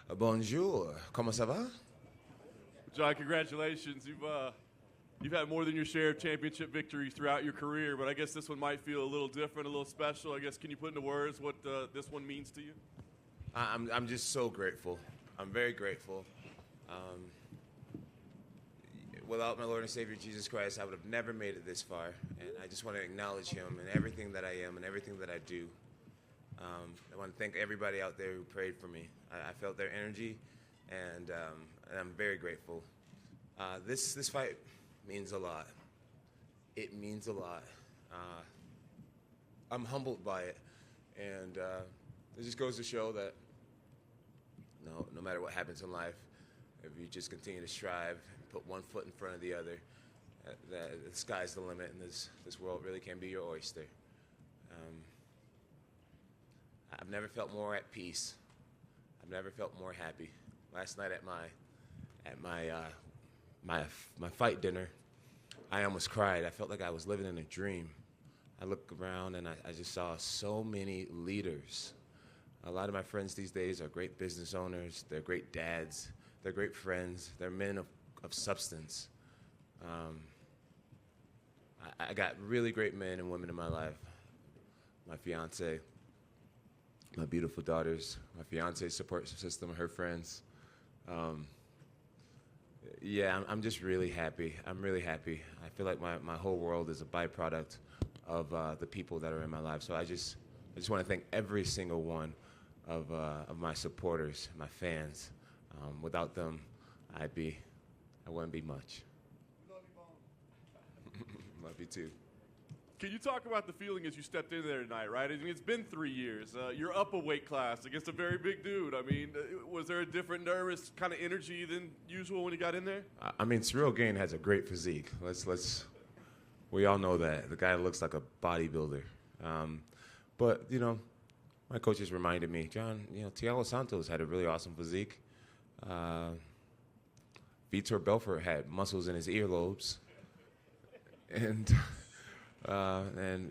Bonjour, comment ça va? Jon, congratulations. You've had more than your share of championship victories throughout your career, but I guess this one might feel a little different, a little special. I guess, can you put into words what this one means to you? I'm just so grateful. I'm very grateful. Without my Lord and Savior Jesus Christ, I would have never made it this far, and I just want to acknowledge Him in everything that I am and everything that I do. I want to thank everybody out there who prayed for me. I felt their energy, and I'm very grateful. This fight means a lot. It means a lot. I'm humbled by it, and it just goes to show that no matter what happens in life, if you just continue to strive, put one foot in front of the other, the sky's the limit, and this world really can be your oyster. I've never felt more at peace. I've never felt more happy. Last night at my fight dinner, I almost cried. I felt like I was living in a dream. I looked around and I just saw so many leaders. A lot of my friends these days are great business owners. They're great dads. They're great friends. They're men of substance. I got really great men and women in my life. My fiance, my beautiful daughters, my fiance's support system, her friends. I'm just really happy. I'm really happy. I feel like my whole world is a byproduct of the people that are in my life. So I just want to thank every single one of my supporters, my fans. Without them, I wouldn't be much. Love you, Bone. Love you too. Can you talk about the feeling as you stepped in there tonight, right? I mean, it's been 3 years. You're up a weight class against a very big dude. I mean, was there a different nervous kind of energy than usual when you got in there? I mean, Ciryl Gane has a great physique. We all know that. The guy looks like a bodybuilder. But, my coaches reminded me, Jon, Thiago Santos had a really awesome physique. Vitor Belfort had muscles in his earlobes. And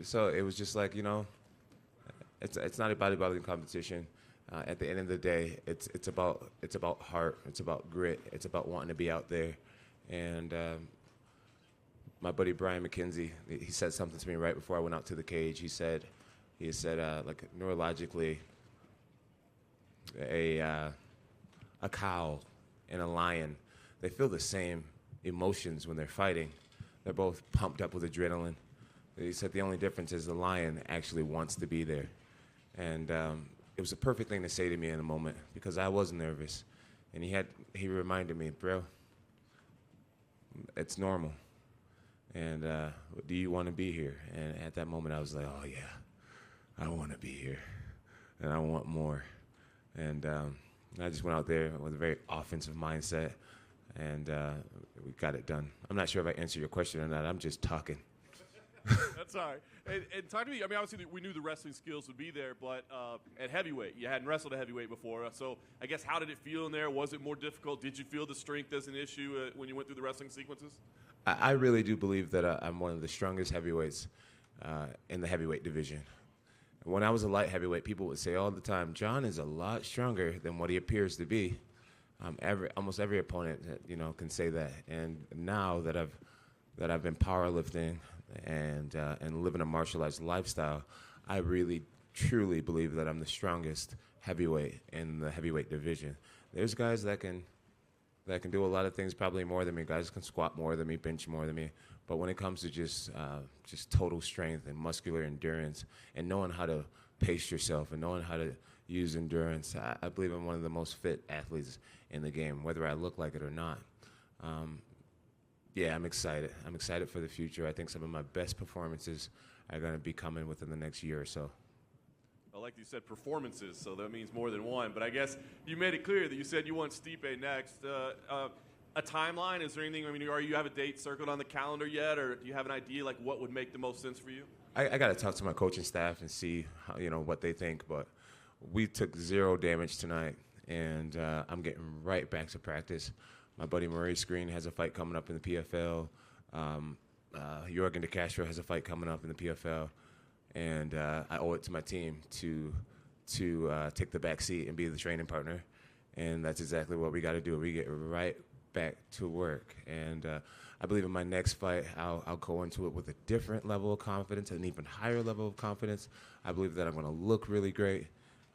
so it was just like, it's not a bodybuilding competition. At the end of the day, it's about heart, it's about grit, it's about wanting to be out there. And my buddy Brian McKenzie, he said something to me right before I went out to the cage. He said like neurologically, a cow and a lion, they feel the same emotions when they're fighting. They're both pumped up with adrenaline. He said the only difference is the lion actually wants to be there. And it was a perfect thing to say to me in a moment because I was nervous. And he reminded me, bro, it's normal. And do you want to be here? And at that moment I was like, oh yeah, I want to be here. And I want more. And I just went out there with a very offensive mindset. And we got it done. I'm not sure if I answered your question or not. I'm just talking. That's all right. And talk to me, I mean, obviously we knew the wrestling skills would be there, but at heavyweight, you hadn't wrestled at heavyweight before. So I guess how did it feel in there? Was it more difficult? Did you feel the strength as an issue when you went through the wrestling sequences? I really do believe that I'm one of the strongest heavyweights in the heavyweight division. When I was a light heavyweight, people would say all the time, Jon is a lot stronger than what he appears to be. Almost every opponent, can say that. And now that I've been powerlifting and living a martial arts lifestyle, I really truly believe that I'm the strongest heavyweight in the heavyweight division. There's guys that can do a lot of things probably more than me. Guys can squat more than me, bench more than me. But when it comes to just total strength and muscular endurance and knowing how to pace yourself and knowing how to use endurance, I believe I'm one of the most fit athletes in the game, whether I look like it or not. I'm excited. I'm excited for the future. I think some of my best performances are going to be coming within the next year or so. Well, like you said, performances, so that means more than one. But I guess you made it clear that you said you want Stipe next. A timeline? Is there anything? I mean, you have a date circled on the calendar yet, or do you have an idea like what would make the most sense for you? I got to talk to my coaching staff and see how, what they think. But we took 0 damage tonight, and I'm getting right back to practice. My buddy Maurice Green has a fight coming up in the PFL. Jorgen De Castro has a fight coming up in the PFL. And I owe it to my team to take the back seat and be the training partner. And that's exactly what we got to do. We get right back to work. And I believe in my next fight, I'll go into it with a different level of confidence, an even higher level of confidence. I believe that I'm going to look really great.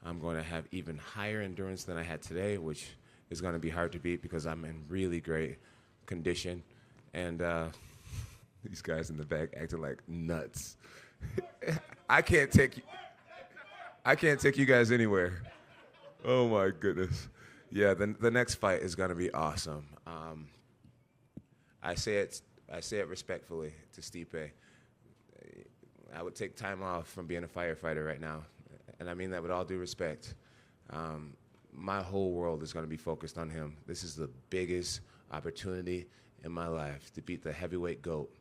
I'm going to have even higher endurance than I had today, which is going to be hard to beat because I'm in really great condition. And these guys in the back acting like nuts. I can't take you guys anywhere. Oh my goodness. Yeah, the next fight is going to be awesome. I say it respectfully to Stipe. I would take time off from being a firefighter right now, and I mean that with all due respect. My whole world is going to be focused on him. This is the biggest opportunity in my life to beat the heavyweight GOAT,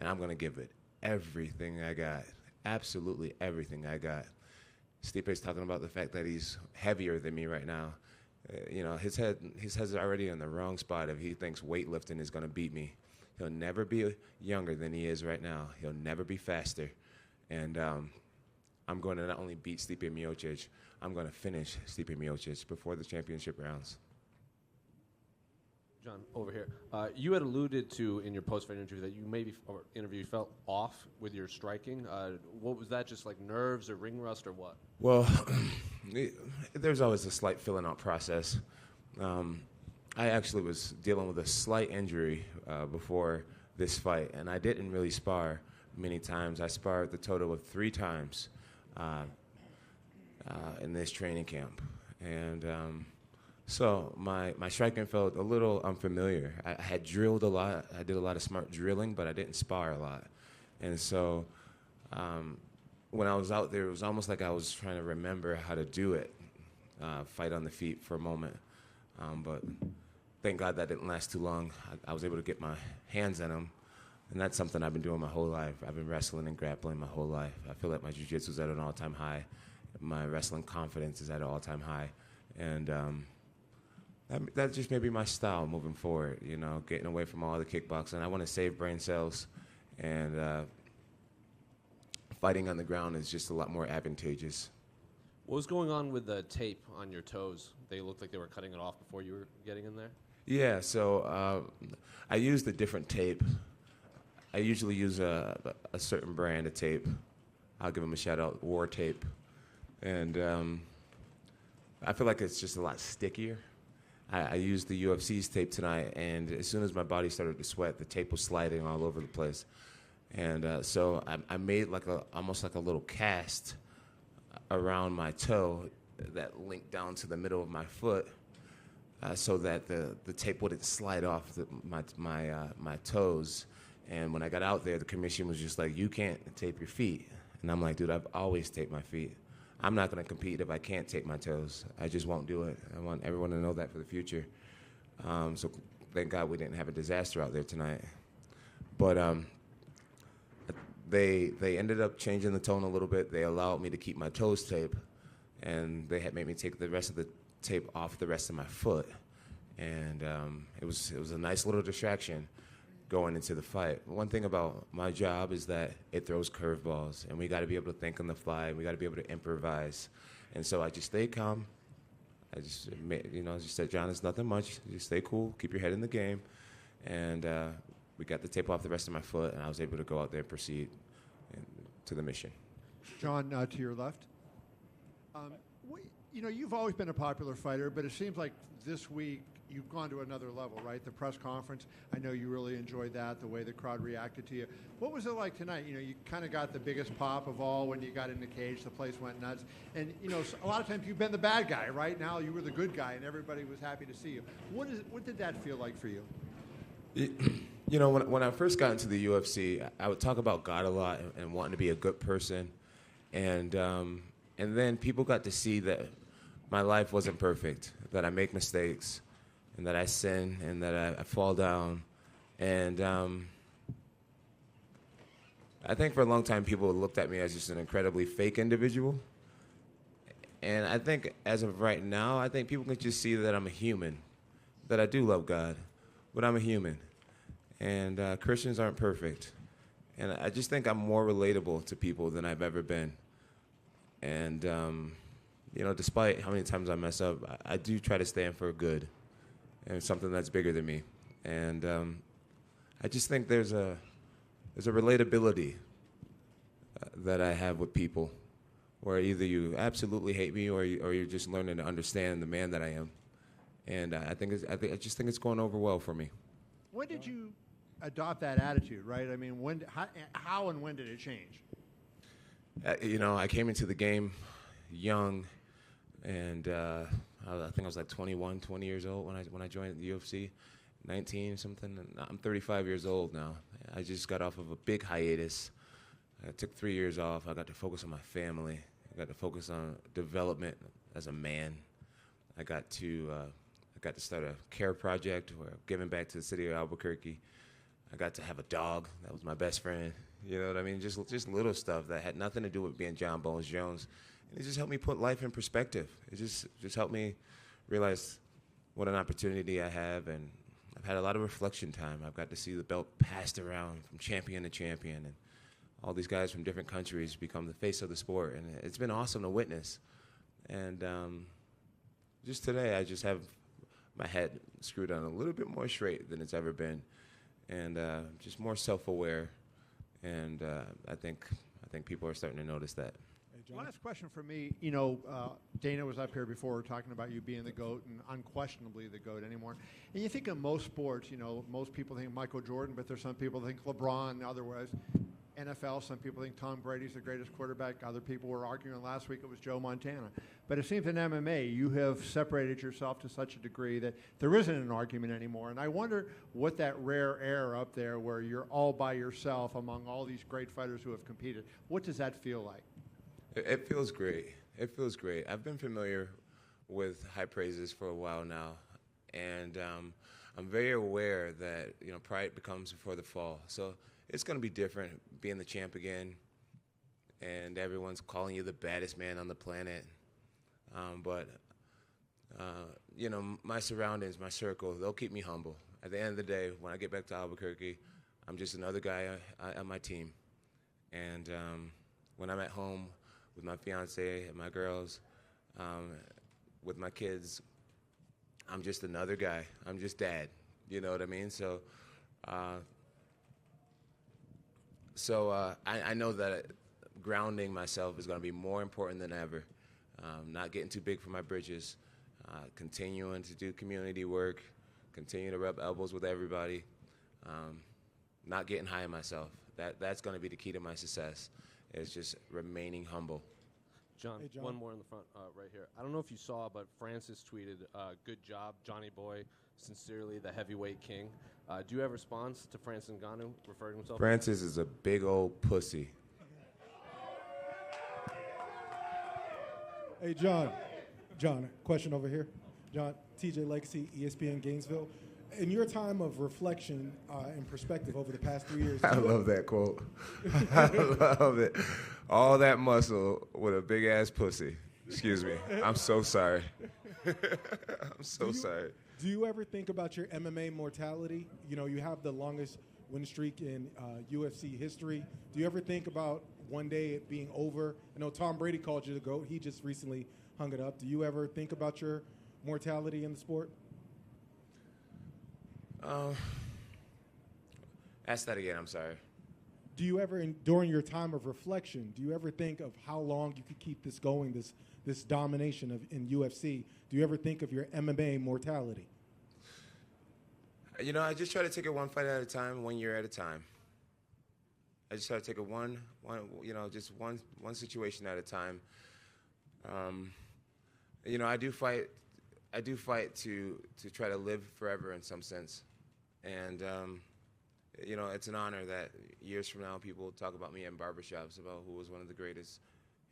and I'm going to give it everything I got, absolutely everything I got. Stipe's talking about the fact that he's heavier than me right now. His head's already in the wrong spot if he thinks weightlifting is going to beat me. He'll never be younger than he is right now. He'll never be faster. And I'm going to not only beat Stipe Miocic, I'm going to finish Stipe Miocic before the championship rounds. John, over here. You had alluded to in your post-fight interview that you felt off with your striking. What was that? Just like nerves or ring rust or what? Well, there's always a slight filling out process. I actually was dealing with a slight injury before this fight, and I didn't really spar many times. I sparred the total of 3 times in this training camp, and so my striking felt a little unfamiliar. I had drilled a lot. I did a lot of smart drilling, but I didn't spar a lot. And so when I was out there, it was almost like I was trying to remember how to do it, fight on the feet for a moment. But thank God that didn't last too long. I was able to get my hands on him, and that's something I've been doing my whole life. I've been wrestling and grappling my whole life. I feel like my jiu-jitsu is at an all-time high. My wrestling confidence is at an all-time high. And that just may be my style moving forward, getting away from all the kickboxing. I want to save brain cells, and fighting on the ground is just a lot more advantageous. What was going on with the tape on your toes? They looked like they were cutting it off before you were getting in there? Yeah, so I used a different tape. I usually use a certain brand of tape. I'll give them a shout-out, War Tape. And I feel like it's just a lot stickier. I used the UFC's tape tonight, and as soon as my body started to sweat, the tape was sliding all over the place. And so I made almost like a little cast around my toe that linked down to the middle of my foot, so that the tape wouldn't slide off my toes. And when I got out there, the commission was just like, "You can't tape your feet." And I'm like, "Dude, I've always taped my feet. I'm not going to compete if I can't tape my toes. I just won't do it. I want everyone to know that for the future." So thank God we didn't have a disaster out there tonight. But they ended up changing the tone a little bit. They allowed me to keep my toes taped, and they had made me take the rest of the tape off the rest of my foot. And it was a nice little distraction going into the fight. One thing about my job is that it throws curveballs, and we got to be able to think on the fly, and we got to be able to improvise. And so I just stayed calm. I just said, "John, it's nothing much. Just stay cool, keep your head in the game." And we got the tape off the rest of my foot, and I was able to go out there and proceed to the mission. John, to your left. You've always been a popular fighter, but it seems like this week you've gone to another level, right? The press conference, I know you really enjoyed that, the way the crowd reacted to you. What was it like tonight? You kind of got the biggest pop of all when you got in the cage. The place went nuts. And, a lot of times you've been the bad guy. Right now you were the good guy, and everybody was happy to see you. What did that feel like for you? When I first got into the UFC, I would talk about God a lot and wanting to be a good person. And then people got to see that my life wasn't perfect, that I make mistakes, and that I sin, and that I fall down. And I think for a long time people looked at me as just an incredibly fake individual. And I think as of right now, I think people can just see that I'm a human, that I do love God, but I'm a human. And Christians aren't perfect. And I just think I'm more relatable to people than I've ever been. And despite how many times I mess up, I do try to stand for good and something that's bigger than me. And I just think there's a relatability that I have with people, where either you absolutely hate me or you're just learning to understand the man that I am. And I just think it's going over well for me. When did you adopt that attitude, right? I mean, how and when did it change? I came into the game young, and I think I was like 21, 20 years old when I joined the UFC, 19 something. And I'm 35 years old now. I just got off of a big hiatus. I took 3 years off. I got to focus on my family. I got to focus on development as a man. I got to start a care project where I'm giving back to the city of Albuquerque. I got to have a dog. That was my best friend. You know what I mean? Just little stuff that had nothing to do with being Jon Bones Jones. And it just helped me put life in perspective. It just helped me realize what an opportunity I have. And I've had a lot of reflection time. I've got to see the belt passed around from champion to champion. And all these guys from different countries become the face of the sport. And it's been awesome to witness. And just today, I just have my head screwed on a little bit more straight than it's ever been. And just more self-aware. And I think people are starting to notice that. Last question for me. Dana was up here before talking about you being the GOAT and unquestionably the GOAT anymore. And you think in most sports, most people think Michael Jordan, but there's some people that think LeBron, otherwise. NFL, some people think Tom Brady's the greatest quarterback. Other people were arguing last week it was Joe Montana. But it seems in MMA you have separated yourself to such a degree that there isn't an argument anymore. And I wonder what that rare air up there where you're all by yourself among all these great fighters who have competed, what does that feel like? It feels great. It feels great. I've been familiar with high praises for a while now. And I'm very aware that pride becomes before the fall. So it's going to be different being the champ again, and everyone's calling you the baddest man on the planet. But my surroundings, my circle, they'll keep me humble. At the end of the day, when I get back to Albuquerque, I'm just another guy on my team. And when I'm at home with my fiance and my girls, with my kids, I'm just another guy. I'm just dad. You know what I mean? So I know that grounding myself is going to be more important than ever. Not getting too big for my bridges, continuing to do community work, continue to rub elbows with everybody, not getting high on myself. That's going to be the key to my success, is just remaining humble. Jon, hey, Jon, one more in the front right here. I don't know if you saw, but Francis tweeted, good job, Johnny Boy, sincerely the heavyweight king. Do you have a response to Francis Ngannou referring to himself? Francis is a big old pussy. Hey, Jon, question over here. Jon, TJ Legacy, ESPN Gainesville. In your time of reflection and perspective over the past 3 years. I love that quote. I love it. All that muscle with a big ass pussy. Excuse me. I'm so sorry. I'm so sorry. Do you ever think about your MMA mortality? You have the longest win streak in UFC history. Do you ever think about one day it being over? I know Tom Brady called you the GOAT. He just recently hung it up. Do you ever think about your mortality in the sport? Ask that again, I'm sorry. Do you ever, during your time of reflection, do you ever think of how long you could keep this going, this domination in UFC? Do you ever think of your MMA mortality? I just try to take it one fight at a time, 1 year at a time. I just try to take it one situation at a time. I do fight to try to live forever in some sense. And, it's an honor that years from now people talk about me in barbershops about who was one of the greatest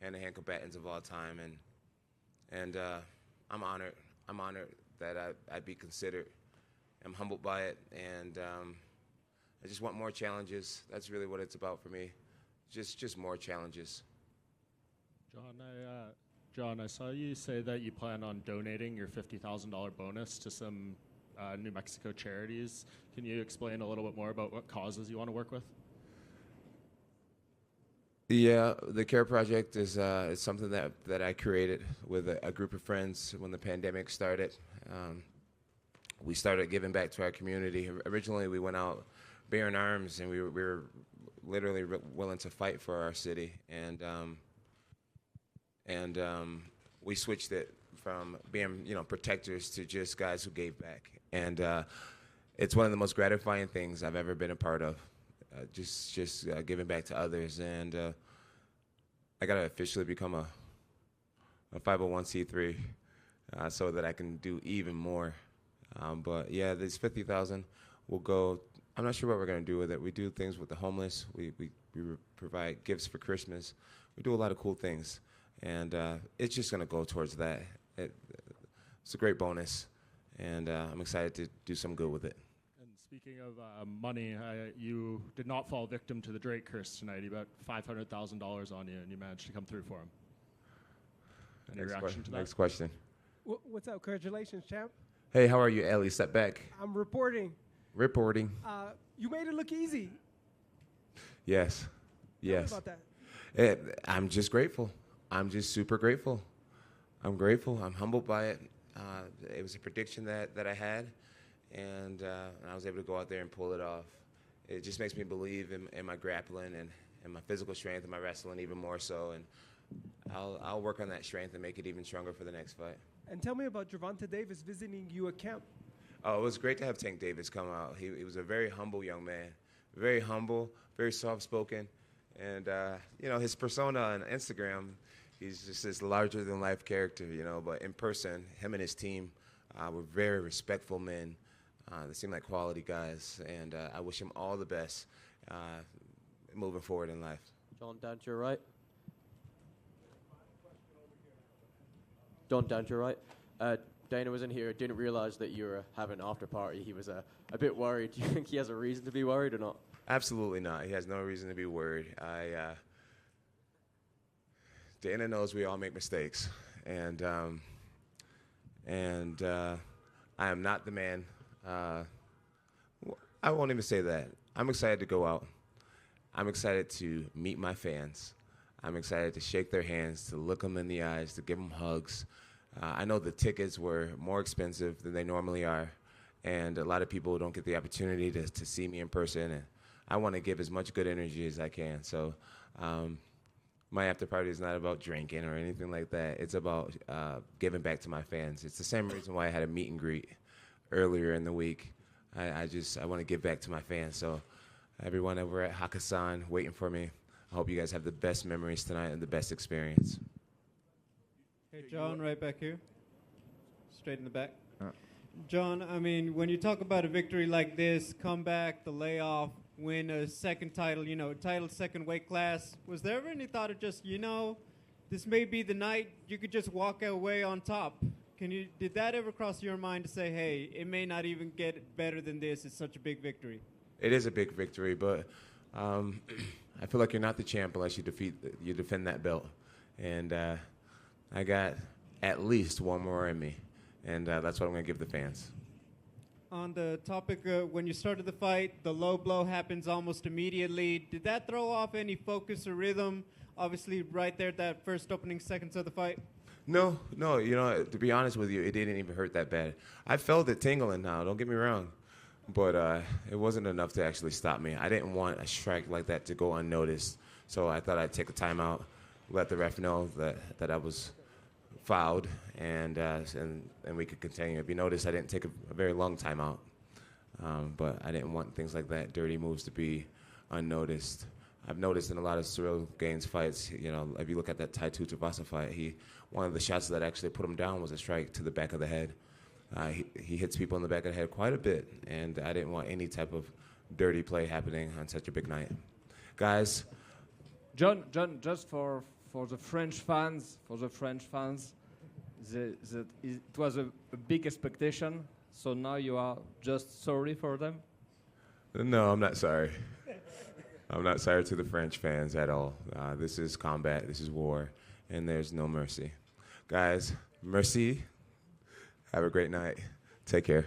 hand-to-hand combatants of all time. And I'm honored. I'm honored that I'd be considered. I'm humbled by it. And I just want more challenges. That's really what it's about for me. Just more challenges. Jon, I saw you say that you plan on donating your $50,000 bonus to some New Mexico charities. Can you explain a little bit more about what causes you want to work with? Yeah, the Care Project is something that I created with a group of friends when the pandemic started. We started giving back to our community. Originally, we went out bearing arms, and we were literally willing to fight for our city. And we switched it from being, protectors to just guys who gave back. And it's one of the most gratifying things I've ever been a part of, just giving back to others. And I got to officially become a 501c3 so that I can do even more. But yeah, this 50,000 will go. I'm not sure what we're going to do with it. We do things with the homeless. We provide gifts for Christmas. We do a lot of cool things. And it's just going to go towards that. It's a great bonus, and I'm excited to do some good with it. And speaking of money, you did not fall victim to the Drake curse tonight. He bet $500,000 on you, and you managed to come through for him. Any reaction to that? Next question. What's up? Congratulations, champ. Hey, how are you, Ellie? Step back. I'm reporting. Reporting. You made it look easy. Yes. Yes. Tell me about that. I'm just grateful. I'm just super grateful. I'm grateful. I'm humbled by it. It was a prediction that I had, and I was able to go out there and pull it off. It just makes me believe in my grappling and my physical strength and my wrestling even more so. And I'll work on that strength and make it even stronger for the next fight. And tell me about Gervonta Davis visiting you at camp. Oh, it was great to have Tank Davis come out. He was a very humble young man, very humble, very soft-spoken. And, his persona on Instagram, he's just this larger-than-life character, But in person, him and his team were very respectful men. They seem like quality guys. And I wish him all the best moving forward in life. John, down to your right. John, down to your right. Dana was in here, didn't realize that you were having an after party. He was a bit worried. Do you think he has a reason to be worried or not? Absolutely not. He has no reason to be worried. Dana knows we all make mistakes, and I am not the man. I won't even say that. I'm excited to go out. I'm excited to meet my fans. I'm excited to shake their hands, to look them in the eyes, to give them hugs. I know the tickets were more expensive than they normally are, and a lot of people don't get the opportunity to see me in person, and I want to give as much good energy as I can. So my after party is not about drinking or anything like that. It's about giving back to my fans. It's the same reason why I had a meet and greet earlier in the week. I want to give back to my fans. So everyone over at Hakkasan waiting for me, I hope you guys have the best memories tonight and the best experience. Hey, John, right back here. Straight in the back. John, I mean, when you talk about a victory like this, comeback, the layoff, win a second title, title second weight class, was there ever any thought of just, this may be the night you could just walk away on top? Did that ever cross your mind to say, hey, it may not even get better than this, it's such a big victory? It is a big victory, but I feel like you're not the champ unless you defend that belt. And I got at least one more in me, and that's what I'm going to give the fans. On the topic, when you started the fight, the low blow happens almost immediately. Did that throw off any focus or rhythm? Obviously, right there, that first opening seconds of the fight. No. To be honest with you, it didn't even hurt that bad. I felt it tingling now, don't get me wrong. But it wasn't enough to actually stop me. I didn't want a strike like that to go unnoticed. So I thought I'd take a timeout, let the ref know that I was fouled, and we could continue. If you notice, I didn't take a very long timeout. But I didn't want things like that, dirty moves, to be unnoticed. I've noticed in a lot of Ciryl Gane's fights, if you look at that Tai Tuivasa fight, one of the shots that actually put him down was a strike to the back of the head. He hits people in the back of the head quite a bit, and I didn't want any type of dirty play happening on such a big night. Guys. John, just for the French fans, it was a big expectation, so now you are just sorry for them? No, I'm not sorry. I'm not sorry to the French fans at all. This is combat, this is war, and there's no mercy. Guys, merci. Have a great night. Take care.